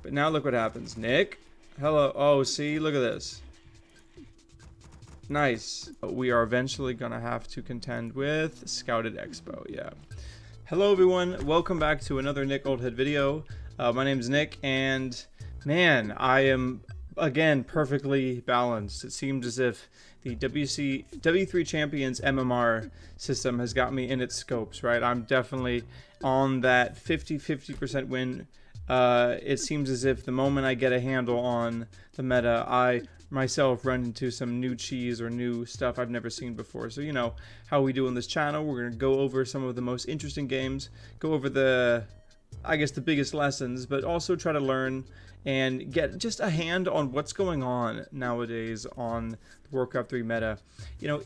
But now look what happens. Nick? Hello. Oh, see? Look at this. Nice. We are eventually going to have to contend with Scouted Expo. Yeah. Hello, everyone. Welcome back to another Nick Oldhead video. My name's Nick, and man, I am, again, perfectly balanced. It seems as if the W3 Champions MMR system has got me in its scopes, right? I'm definitely on that 50% win. It seems as if the moment I get a handle on the meta, I myself run into some new cheese or new stuff I've never seen before. So you know how we do on this channel. We're going to go over some of the most interesting games, go over the, I guess, the biggest lessons, but also try to learn and get just a hand on what's going on nowadays on the Warcraft 3 meta. You know,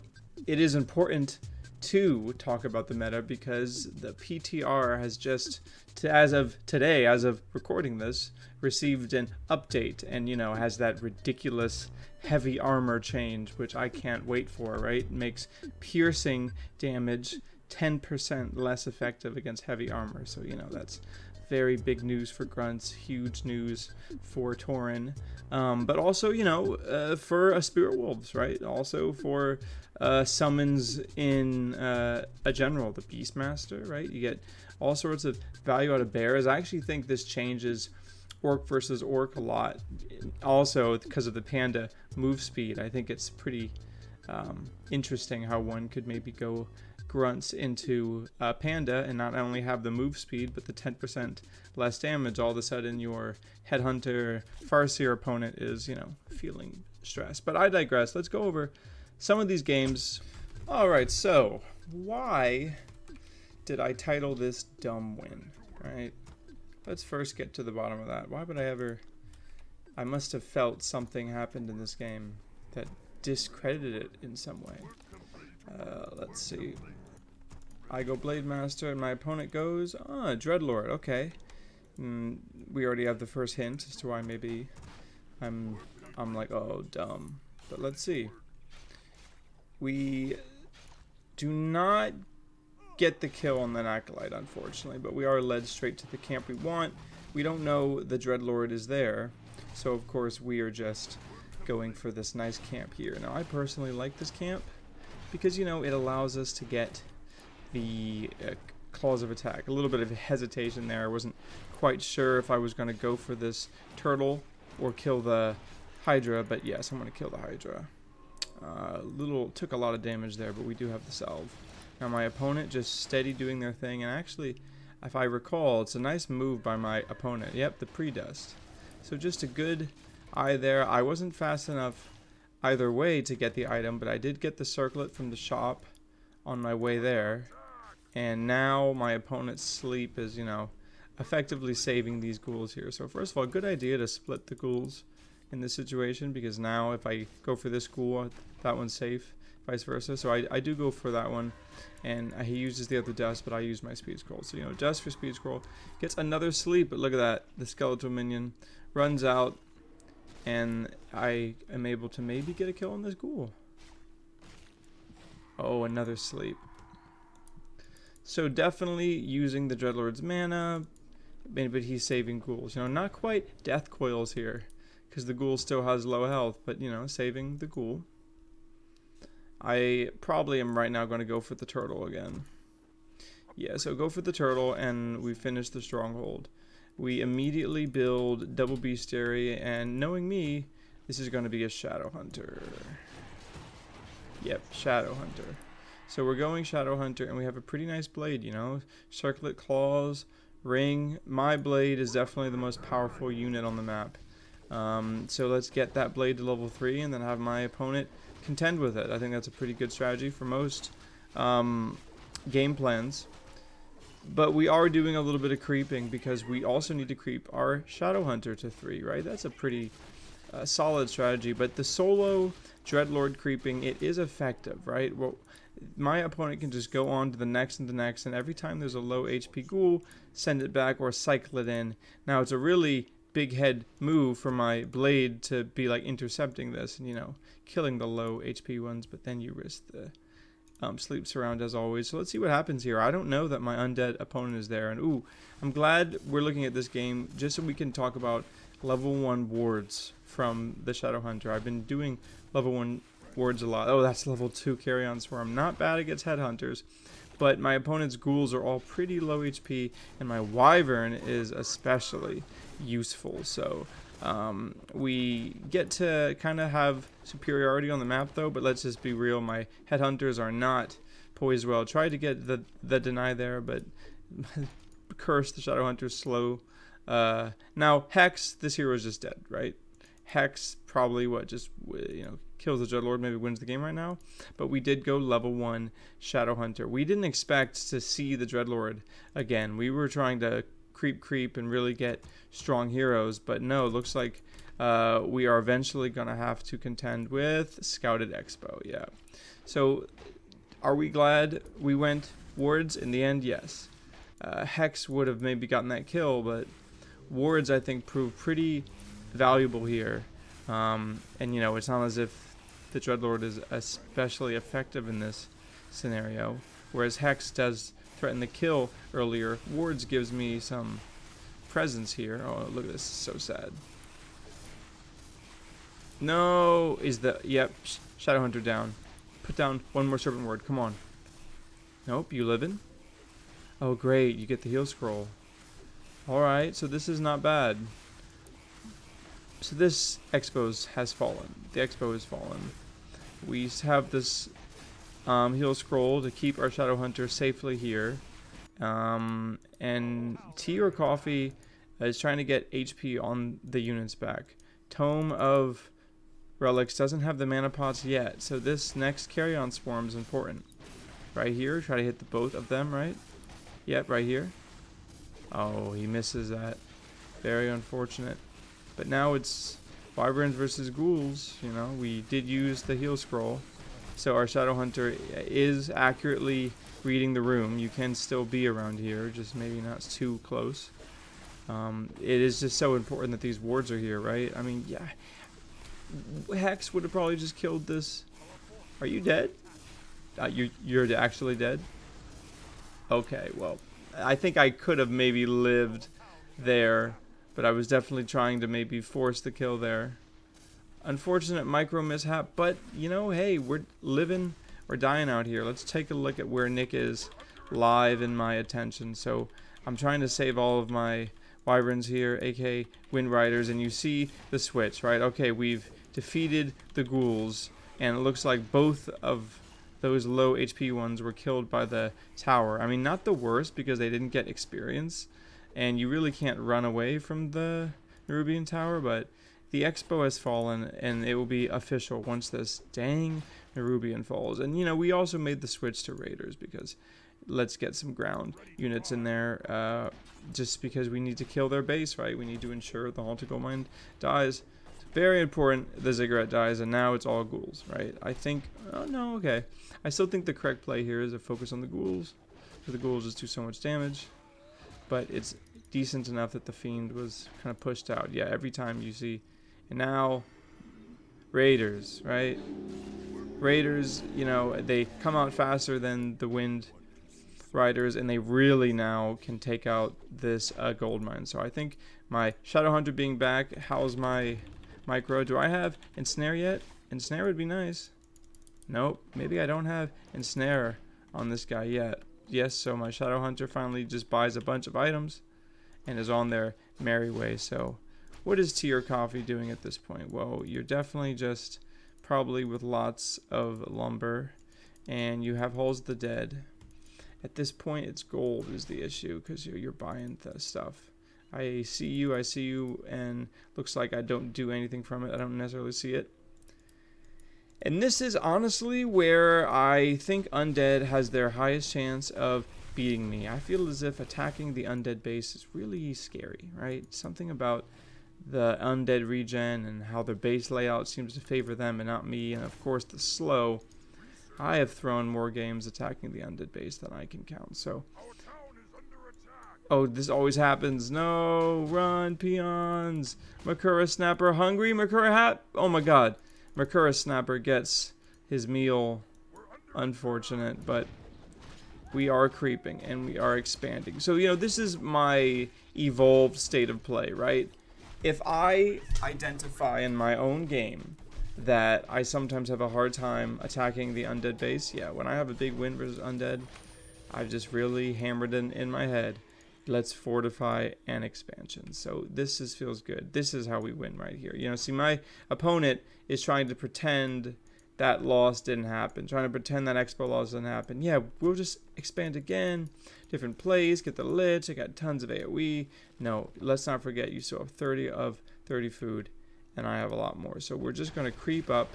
it is important to talk about the meta because the PTR has just, as of today, as of recording this, received an update and, you know, has that ridiculous heavy armor change, which I can't wait for, right? It makes piercing damage 10% less effective against heavy armor. So, you know, that's very big news for grunts, huge news for Tauren, but also, you know, for Spirit Wolves, right? Also for summons in a general, the Beastmaster, right? You get all sorts of value out of bears. I actually think this changes Orc versus Orc a lot. Also, because of the Panda move speed, I think it's pretty interesting how one could maybe go grunts into Panda and not only have the move speed but the 10% less damage. All of a sudden your Headhunter Farseer opponent is, you know, feeling stressed. But I digress. Let's go over some of these games. Alright, so why did I title this Dumb Win? Right? Let's first get to the bottom of that. Why would I ever... I must have felt something happened in this game that discredited it in some way. Let's see. I go Blade Master and my opponent goes Dreadlord. Okay. We already have the first hint as to why maybe I'm like, oh, dumb. But let's see. We do not get the kill on the Acolyte, unfortunately, but we are led straight to the camp we want. We don't know the Dreadlord is there, so of course we are just going for this nice camp here. Now, I personally like this camp because, you know, it allows us to get the claws of attack. A little bit of hesitation there. I wasn't quite sure if I was going to go for this turtle or kill the Hydra, but yes, I'm going to kill the Hydra. Took a lot of damage there, but we do have the salve. Now my opponent just steady doing their thing, and actually, if I recall, it's a nice move by my opponent. Yep, the pre-dust. So just a good eye there. I wasn't fast enough either way to get the item, but I did get the circlet from the shop on my way there. And now my opponent's sleep is, you know, effectively saving these ghouls here. So first of all, good idea to split the ghouls in this situation, because now if I go for this ghoul, that one's safe, vice versa. So I do go for that one, and he uses the other dust, but I use my speed scroll. So, you know, dust for speed scroll, gets another sleep, but look at that, the skeletal minion runs out, and I am able to maybe get a kill on this ghoul. Oh, another sleep. So definitely using the Dreadlord's mana, but he's saving ghouls. You know, not quite death coils here, because the ghoul still has low health, but, you know, saving the ghoul. I probably am right now going to go for the turtle again. Yeah, so go for the turtle, and we finish the stronghold. We immediately build double bestiary, and knowing me, this is going to be a Shadow Hunter. Yep, Shadow Hunter. So we're going Shadow Hunter, and we have a pretty nice blade, you know. Circlet claws, ring. My blade is definitely the most powerful unit on the map. So let's get that blade to level 3 and then have my opponent contend with it. I think that's a pretty good strategy for most game plans. But we are doing a little bit of creeping because we also need to creep our Shadow Hunter to 3, right? That's a pretty solid strategy. But the solo Dreadlord creeping, it is effective, right? Well, my opponent can just go on to the next and the next, and every time there's a low HP ghoul, send it back or cycle it in. Now, it's a really big head move for my blade to be like intercepting this and, you know, killing the low HP ones, but then you risk the sleeps around as always. So let's see what happens here. I don't know that my undead opponent is there. And ooh, I'm glad we're looking at this game just so we can talk about level 1 wards from the Shadowhunter. I've been doing level 1 wards a lot. Oh, that's level 2 carry-on swarm. Not bad against Headhunters. But my opponent's ghouls are all pretty low HP, and my wyvern is especially useful. So we get to kind of have superiority on the map, though. But let's just be real, my Headhunters are not poised well. Tried to get the deny there, but curse the Shadowhunter's slow. Now Hex, this hero is just dead, right? Hex probably kills the Dreadlord, maybe wins the game right now. But we did go level 1 Shadowhunter. We didn't expect to see the Dreadlord again. We were trying to creep and really get strong heroes, but no, it looks like we are eventually gonna have to contend with Scouted Expo. Yeah. So are we glad we went wards in the end? Yes. Hex would have maybe gotten that kill, but wards I think proved pretty valuable here. And you know, it's not as if the Dreadlord is especially effective in this scenario, whereas Hex does threaten the kill earlier. Wards gives me some presence here. Oh, look at this, so sad. No, yep, Shadowhunter down. Put down one more Serpent Ward, come on. Nope, you living? Oh great, you get the heal scroll. Alright, so this is not bad. So this Expo has fallen. The Expo has fallen. We have this heal scroll to keep our Shadowhunter safely here. And tea or coffee is trying to get HP on the units back. Tome of Relics doesn't have the mana pots yet, so this next carry-on swarm is important. Right here, try to hit both of them, right? Yep, right here. Oh, he misses that. Very unfortunate. But now it's wyverns versus ghouls. You know, we did use the heal scroll, so our Shadowhunter is accurately reading the room. You can still be around here, just maybe not too close. It is just so important that these wards are here, right? I mean, yeah. Hex would have probably just killed this. Are you dead? You're actually dead? Okay, well, I think I could have maybe lived there, but I was definitely trying to maybe force the kill there. Unfortunate micro mishap, but you know, hey, we're living or dying out here. Let's take a look at where Nick is live in my attention. So I'm trying to save all of my wyverns here, aka Wind Riders, and you see the switch, right? Okay, we've defeated the ghouls, and it looks like both of those low HP ones were killed by the tower. I mean, not the worst because they didn't get experience, and you really can't run away from the Nerubian Tower, but the Expo has fallen, and it will be official once this dang Nerubian falls. And, you know, we also made the switch to Raiders because let's get some ground units in there, just because we need to kill their base, right? We need to ensure the Haunted Goldmine dies. It's very important the Ziggurat dies, and now it's all ghouls, right? I think, oh no, okay. I still think the correct play here is to focus on the ghouls, because the ghouls just do so much damage. But it's decent enough that the Fiend was kind of pushed out. Yeah, every time you see. And now, Raiders, right? Raiders, you know, they come out faster than the Wind Riders, and they really now can take out this gold mine. So I think my Shadowhunter being back, how's my micro? Do I have Ensnare yet? Ensnare would be nice. Nope, maybe I don't have Ensnare on this guy yet. Yes, so my Shadowhunter finally just buys a bunch of items and is on their merry way. So what is tea or coffee doing at this point? Well, you're definitely just probably with lots of lumber, and you have Halls of the Dead. At this point, it's gold is the issue because you're buying the stuff. I see you, and looks like I don't do anything from it. I don't necessarily see it. And this is honestly where I think Undead has their highest chance of beating me. I feel as if attacking the Undead base is really scary, right? Something about the Undead regen and how their base layout seems to favor them and not me. And of course the slow. I have thrown more games attacking the Undead base than I can count. So, oh, this always happens. No, run, peons. Makura Snapper hungry. Makura hat. Oh my god. Makura Snapper gets his meal unfortunate, but we are creeping and we are expanding. So, you know, this is my evolved state of play, right? If I identify in my own game that I sometimes have a hard time attacking the undead base, yeah, when I have a big win versus undead, I've just really hammered in my head, let's fortify and expansion. So this feels good. This is how we win right here. You know, see, my opponent is trying to pretend that loss didn't happen, trying to pretend that expo loss didn't happen. Yeah, we'll just expand again, different plays, get the lich. I got tons of AoE. No, let's not forget, you still have 30 of 30 food, and I have a lot more. So we're just going to creep up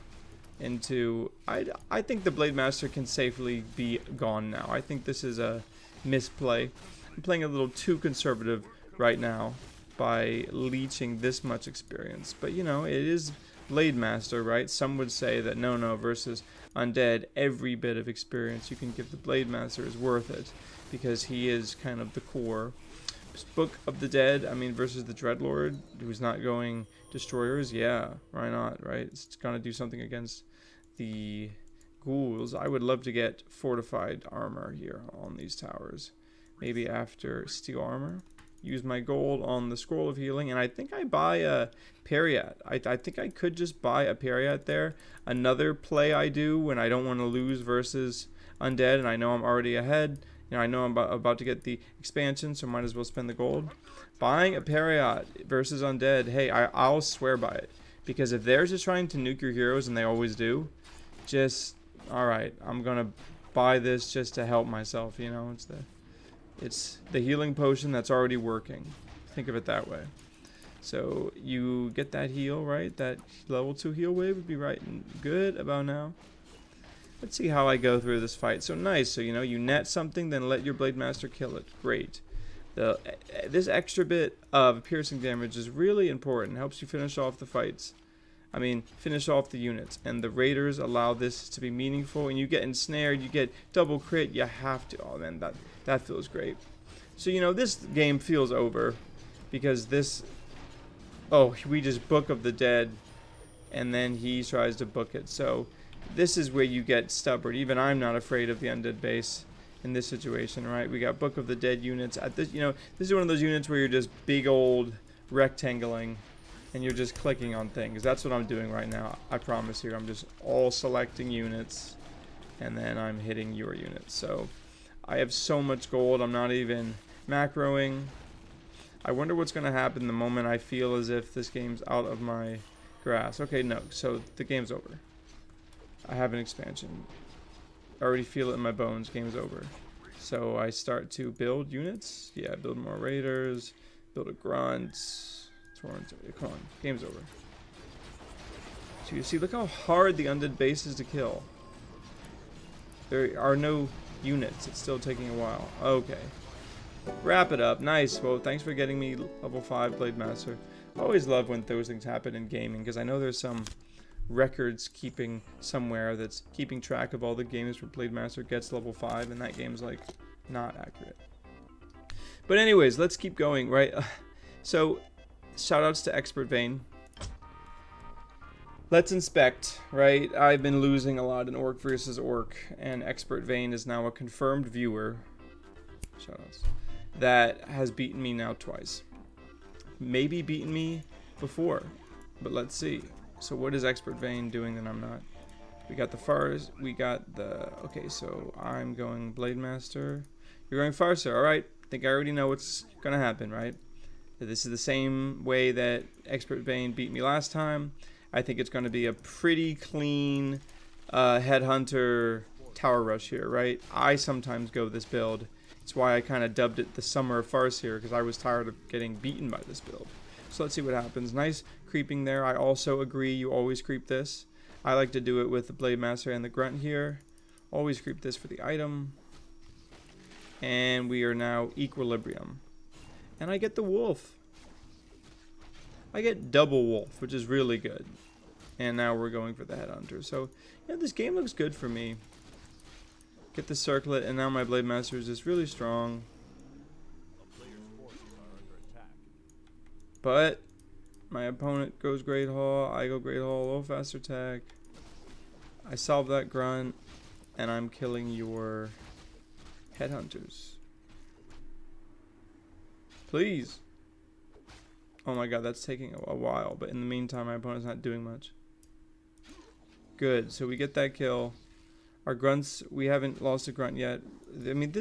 into, I think the Blade Master can safely be gone now. I think this is a misplay. I'm playing a little too conservative right now by leeching this much experience. But, you know, it is Blade Master, right? Some would say that no, versus undead, every bit of experience you can give the Blade Master is worth it, because he is kind of the core. Book of the Dead, I mean, versus the Dreadlord, who's not going destroyers, yeah, why not, right? It's gonna do something against the ghouls. I would love to get fortified armor here on these towers. Maybe after steel armor. Use my gold on the scroll of healing, and I think I buy a Periat. I think I could just buy a Periat there. Another play I do when I don't want to lose versus undead, and I know I'm already ahead. You know, I know I'm about to get the expansion, so might as well spend the gold. Buying a Periat versus undead, hey, I'll swear by it. Because if they're just trying to nuke your heroes, and they always do, just, alright, I'm gonna buy this just to help myself, you know, it's the healing potion that's already working. Think of it that way. So you get that heal, right? That level 2 heal wave would be right and good about now. Let's see how I go through this fight. So nice. So, you know, you net something, then let your Blade Master kill it. Great. This extra bit of piercing damage is really important. It helps you finish off the fights. I mean, finish off the units. And the raiders allow this to be meaningful. And you get ensnared, you get double crit. You have to. Oh, man, that feels great. So, you know, this game feels over. Because this... Oh, we just Book of the Dead. And then he tries to book it. So, this is where you get stubborn. Even I'm not afraid of the undead base in this situation, right? We got Book of the Dead units. At this, you know, this is one of those units where you're just big old rectangling. And you're just clicking on things. That's what I'm doing right now. I promise you. I'm just all selecting units. And then I'm hitting your units. So I have so much gold. I'm not even macroing. I wonder what's going to happen the moment I feel as if this game's out of my grasp. Okay, no. So the game's over. I have an expansion. I already feel it in my bones. Game's over. So I start to build units. Yeah, build more raiders. Build a grunt. Come on, game's over. So you see, look how hard the undead base is to kill. There are no units. It's still taking a while. Okay. Wrap it up. Nice. Well, thanks for getting me level 5 Blade Master. I always love when those things happen in gaming, because I know there's some records keeping somewhere that's keeping track of all the games where Blade Master gets level 5, and that game's like not accurate. But anyways, let's keep going, right? So shoutouts to Expert Vein. Let's inspect, right? I've been losing a lot in Orc versus Orc, and Expert Vein is now a confirmed viewer. Shoutouts. That has beaten me now twice. Maybe beaten me before, but let's see. So what is Expert Vein doing that I'm not? We got the Fars. We got the. Okay, so I'm going Blade Master. You're going Farseer. All right. I think I already know what's gonna happen, right? This is the same way that Expert Vein beat me last time. I think it's going to be a pretty clean Headhunter Tower Rush here, right? I sometimes go this build. It's why I kind of dubbed it the Summer of Farseer, because I was tired of getting beaten by this build. So let's see what happens. Nice creeping there. I also agree you always creep this. I like to do it with the Blade Master and the Grunt here. Always creep this for the item. And we are now Equilibrium. And I get the wolf. I get double wolf, which is really good. And now we're going for the Headhunter. So, yeah, this game looks good for me. Get the circlet, and now my Blade Master is just really strong. But my opponent goes Great Hall. I go Great Hall, low fast attack. I solve that Grunt. and I'm killing your headhunters. Please. Oh my god, that's taking a while, but in the meantime, my opponent's not doing much. Good, so we get that kill. Our grunts, we haven't lost a grunt yet. I mean,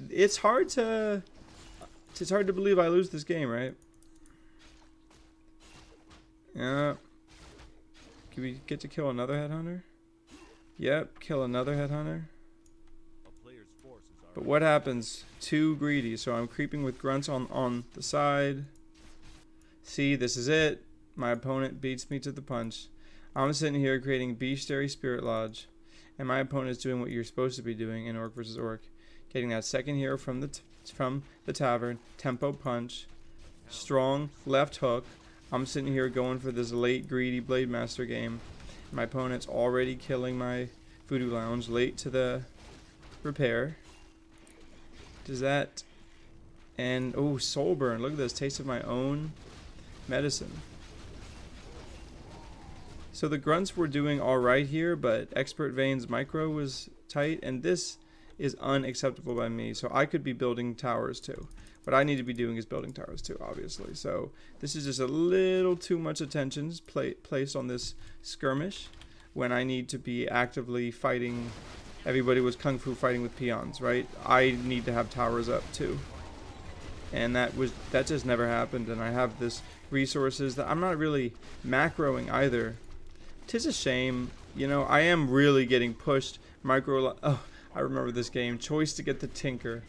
it's hard to believe I lose this game, right? Yeah. Can we get to kill another headhunter? Yep, kill another headhunter. But what happens? Too greedy, so I'm creeping with grunts on the side. See, this is it. My opponent beats me to the punch. I'm sitting here creating Bestiary Spirit Lodge, and my opponent is doing what you're supposed to be doing in Orc vs. Orc. Getting that second hero from the tavern, tempo punch, strong left hook. I'm sitting here going for this late greedy Blade Master game. My opponent's already killing my Voodoo Lounge late to the repair. Does that... And, oh, Soul Burn. Look at this. Taste of my own medicine. So the grunts were doing alright here, but Expert Vein's micro was tight, and this is unacceptable by me. So I could be building towers too. What I need to be doing is building towers too, obviously. So this is just a little too much attention placed on this skirmish when I need to be actively fighting. Everybody was kung fu fighting with peons, right? I need to have towers up too. And that just never happened, and I have this resources that I'm not really macroing either. 'Tis a shame, you know. I am really getting pushed micro. Oh, I remember this game. Choice to get the Tinker.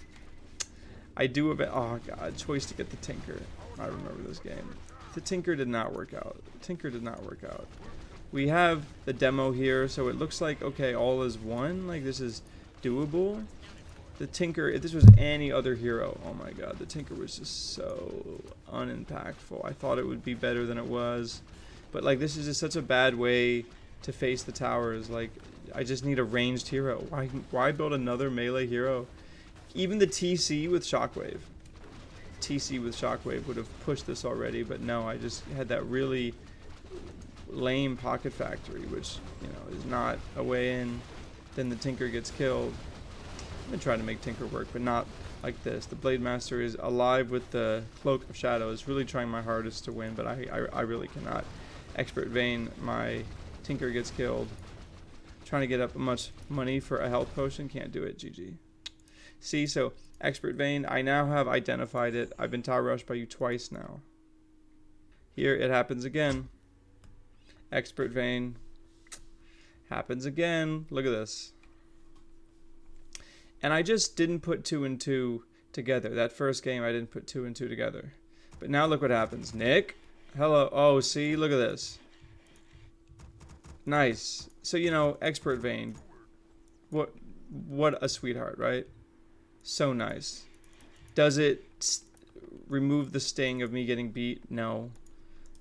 I do a bit. Oh god, choice to get the Tinker. I remember this game. The Tinker did not work out. Tinker did not work out. We have the demo here, so it looks like okay, all is one. Like this is doable. The Tinker, if this was any other hero, oh my god, the Tinker was just so unimpactful. I thought it would be better than it was. But like this is just such a bad way to face the towers. Like I just need a ranged hero. Why build another melee hero? Even the TC with Shockwave. TC with Shockwave would have pushed this already, but no, I just had that really lame Pocket Factory, which, you know, is not a way in. Then the Tinker gets killed. I've been trying to make Tinker work, but not like this. The Blade Master is alive with the Cloak of Shadows, really trying my hardest to win, but I really cannot. Expert Vein, my Tinker gets killed. Trying to get up much money for a health potion, can't do it, GG. See, so Expert Vein, I now have identified it. I've been tower rushed by you twice now. Here it happens again. Expert Vein happens again. Look at this. And I just didn't put 2 and 2 together. That first game I didn't put 2 and 2 together. But now look what happens. Nick, hello. Oh, see, look at this. Nice. So, you know, Expert Vein. What a sweetheart, right? So nice. Does it remove the sting of me getting beat? No.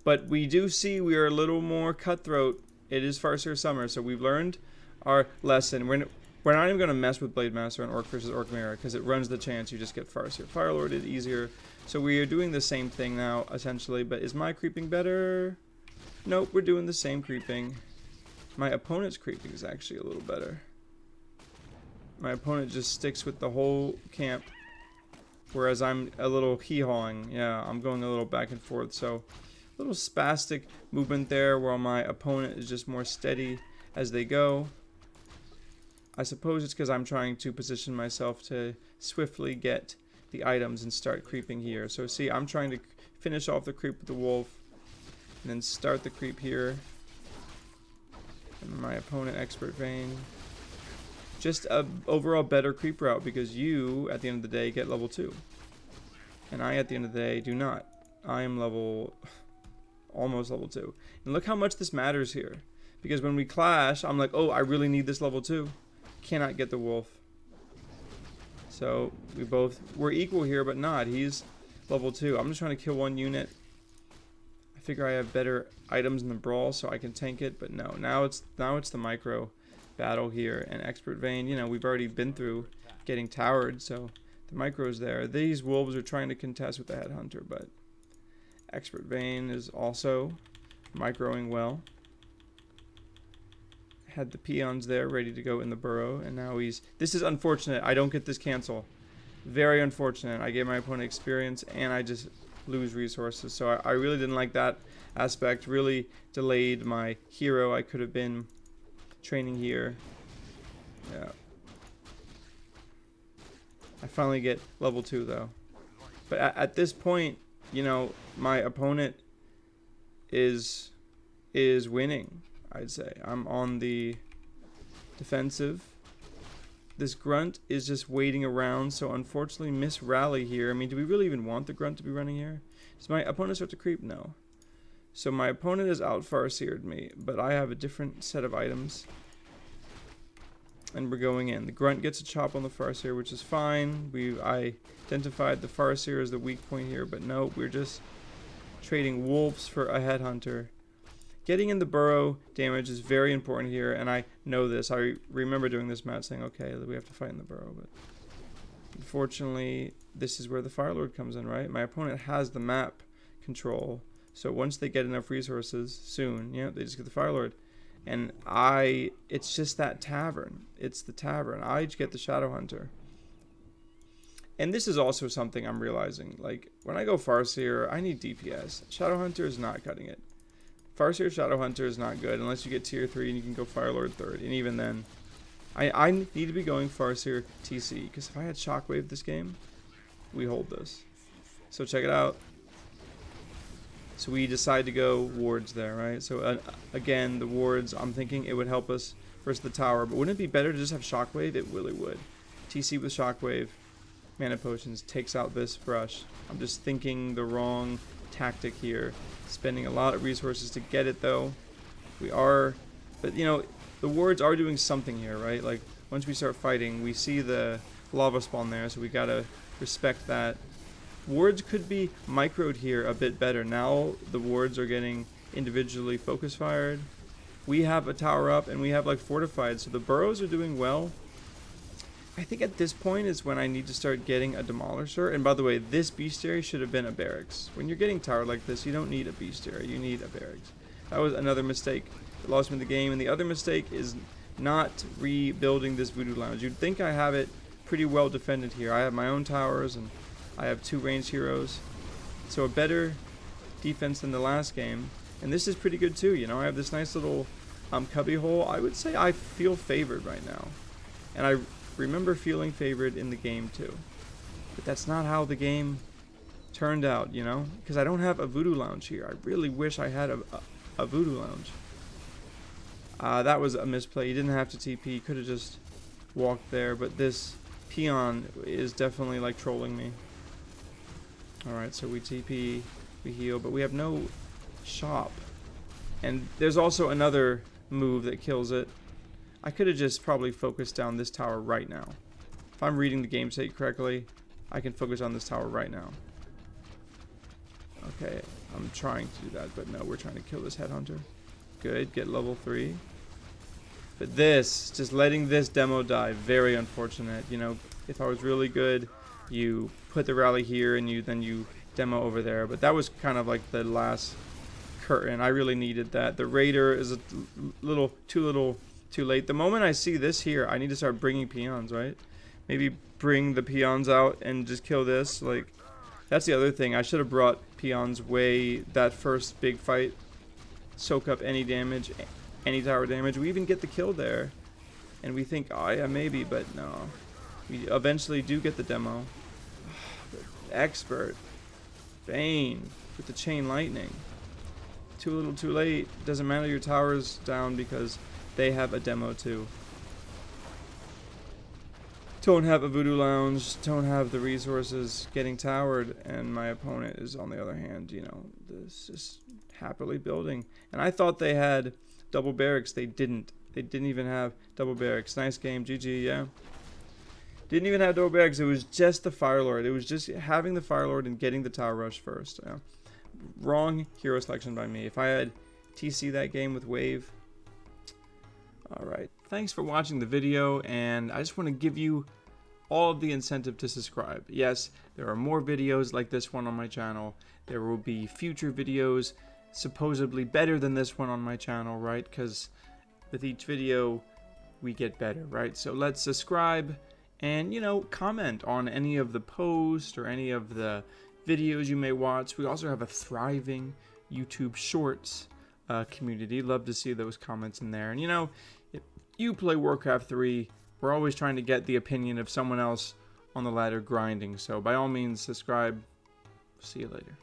But we do see we are a little more cutthroat. It is Farseer Summer, so we've learned our lesson. We're not even going to mess with Blade Master and Orc vs. Orc Mirror because it runs the chance you just get Farseer. Firelord is easier. So we are doing the same thing now, essentially. But is my creeping better? Nope, we're doing the same creeping. My opponent's creeping is actually a little better. My opponent just sticks with the whole camp, whereas I'm a little hee-hawing. Yeah, I'm going a little back and forth. So a little spastic movement there, while my opponent is just more steady as they go. I suppose it's because I'm trying to position myself to swiftly get the items and start creeping here. So see, I'm trying to finish off the creep with the wolf and then start the creep here. And my opponent, Expert Vein. Just a overall better creep route because you, at the end of the day, get level 2. And I, at the end of the day, do not. I am almost level 2. And look how much this matters here. Because when we clash, I'm like, oh, I really need this level 2. Cannot get the wolf. So we're equal here, but not. He's level 2. I'm just trying to kill one unit. I figure I have better items in the brawl, so I can tank it. But no, now it's the micro battle here. And Expert Vein, you know, we've already been through getting towered, so the micro's there. These wolves are trying to contest with the Headhunter, but Expert Vein is also microing well. had the peons there ready to go in the burrow, and now he's... This is unfortunate. I don't get this cancel. Very unfortunate. I gave my opponent experience, and I just lose resources. So I really didn't like that aspect. Really delayed my hero. I could have been training here. Yeah. I finally get level 2, though. But at this point, you know, my opponent is winning, I'd say. I'm on the defensive. This grunt is just waiting around, so unfortunately miss rally here. I mean, do we really even want the grunt to be running here? Does my opponent start to creep? No. So my opponent has out Farseered me, but I have a different set of items. And we're going in. The grunt gets a chop on the Farseer, which is fine. I identified the Farseer as the weak point here, but no, we're just trading wolves for a Headhunter. Getting in the burrow damage is very important here, and I know this. I remember doing this match saying, okay, we have to fight in the burrow, but unfortunately, this is where the Firelord comes in, right? My opponent has the map control, so once they get enough resources, soon, yeah, they just get the Firelord. And it's just that tavern. It's the tavern. I get the Shadowhunter. And this is also something I'm realizing. Like, when I go Farseer, I need DPS. Shadowhunter is not cutting it. Farseer Shadowhunter is not good unless you get tier 3 and you can go Firelord 3rd. And even then, I need to be going Farseer TC. Because if I had Shockwave this game, we hold this. So check it out. So we decide to go wards there, right? So again, the wards, I'm thinking it would help us versus the tower. But wouldn't it be better to just have Shockwave? It really would. TC with Shockwave, Mana Potions takes out this brush. I'm just thinking the wrong tactic here. Spending a lot of resources to get it, though. We are, but you know, the wards are doing something here, right? Like, once we start fighting, we see the lava spawn there, so we gotta respect that. Wards could be microed here a bit better. Now the wards are getting individually focus fired. We have a tower up and we have like fortified, so the burrows are doing well. I think at this point is when I need to start getting a demolisher. And by the way, this bestiary should have been a barracks. When you're getting towered like this, you don't need a bestiary, you need a barracks. That was another mistake that lost me the game. And the other mistake is not rebuilding this voodoo lounge. You'd think I have it pretty well defended here. I have my own towers and I have 2 ranged heroes. So a better defense than the last game. And this is pretty good too, you know. I have this nice little cubby hole. I would say I feel favored right now. And I remember feeling favored in the game too. But that's not how the game turned out, you know. Because I don't have a voodoo lounge here. I really wish I had a voodoo lounge. That was a misplay. You didn't have to TP. You could have just walked there. But this peon is definitely like trolling me. Alright, so we TP, we heal, but we have no shop. And there's also another move that kills it. I could have just probably focused down this tower right now. If I'm reading the game state correctly, I can focus on this tower right now. Okay, I'm trying to do that, but no, we're trying to kill this Headhunter. Good, get level 3. But this, just letting this demo die, very unfortunate. You know, if I was really good, you put the rally here and then you demo over there. But that was kind of like the last curtain. I really needed that. The Raider is a little too late. The moment I see this here, I need to start bringing peons, right? Maybe bring the peons out and just kill this. Like, that's the other thing. I should have brought peons way that first big fight. Soak up any damage, any tower damage. We even get the kill there. And we think, oh yeah, maybe, but no. We eventually do get the demo. Expert. Bane with the chain lightning. Too little too late. Doesn't matter, your tower's down because they have a demo too. Don't have a voodoo lounge, don't have the resources, getting towered, and my opponent is, on the other hand, you know, this is happily building. And I thought they had double barracks. They didn't. They didn't even have double barracks. Nice game, GG, yeah. Didn't even have double barracks. It was just the Firelord. It was just having the Firelord and getting the tower rush first. Yeah. Wrong hero selection by me. If I had TC that game with wave. Alright. Thanks for watching the video, and I just want to give you all of the incentive to subscribe. Yes, there are more videos like this one on my channel. There will be future videos supposedly better than this one on my channel, right? Because with each video, we get better, right? So let's subscribe and, you know, comment on any of the posts or any of the videos you may watch. We also have a thriving YouTube Shorts community. Love to see those comments in there. And, you know, if you play Warcraft 3, we're always trying to get the opinion of someone else on the ladder grinding. So by all means, subscribe. See you later.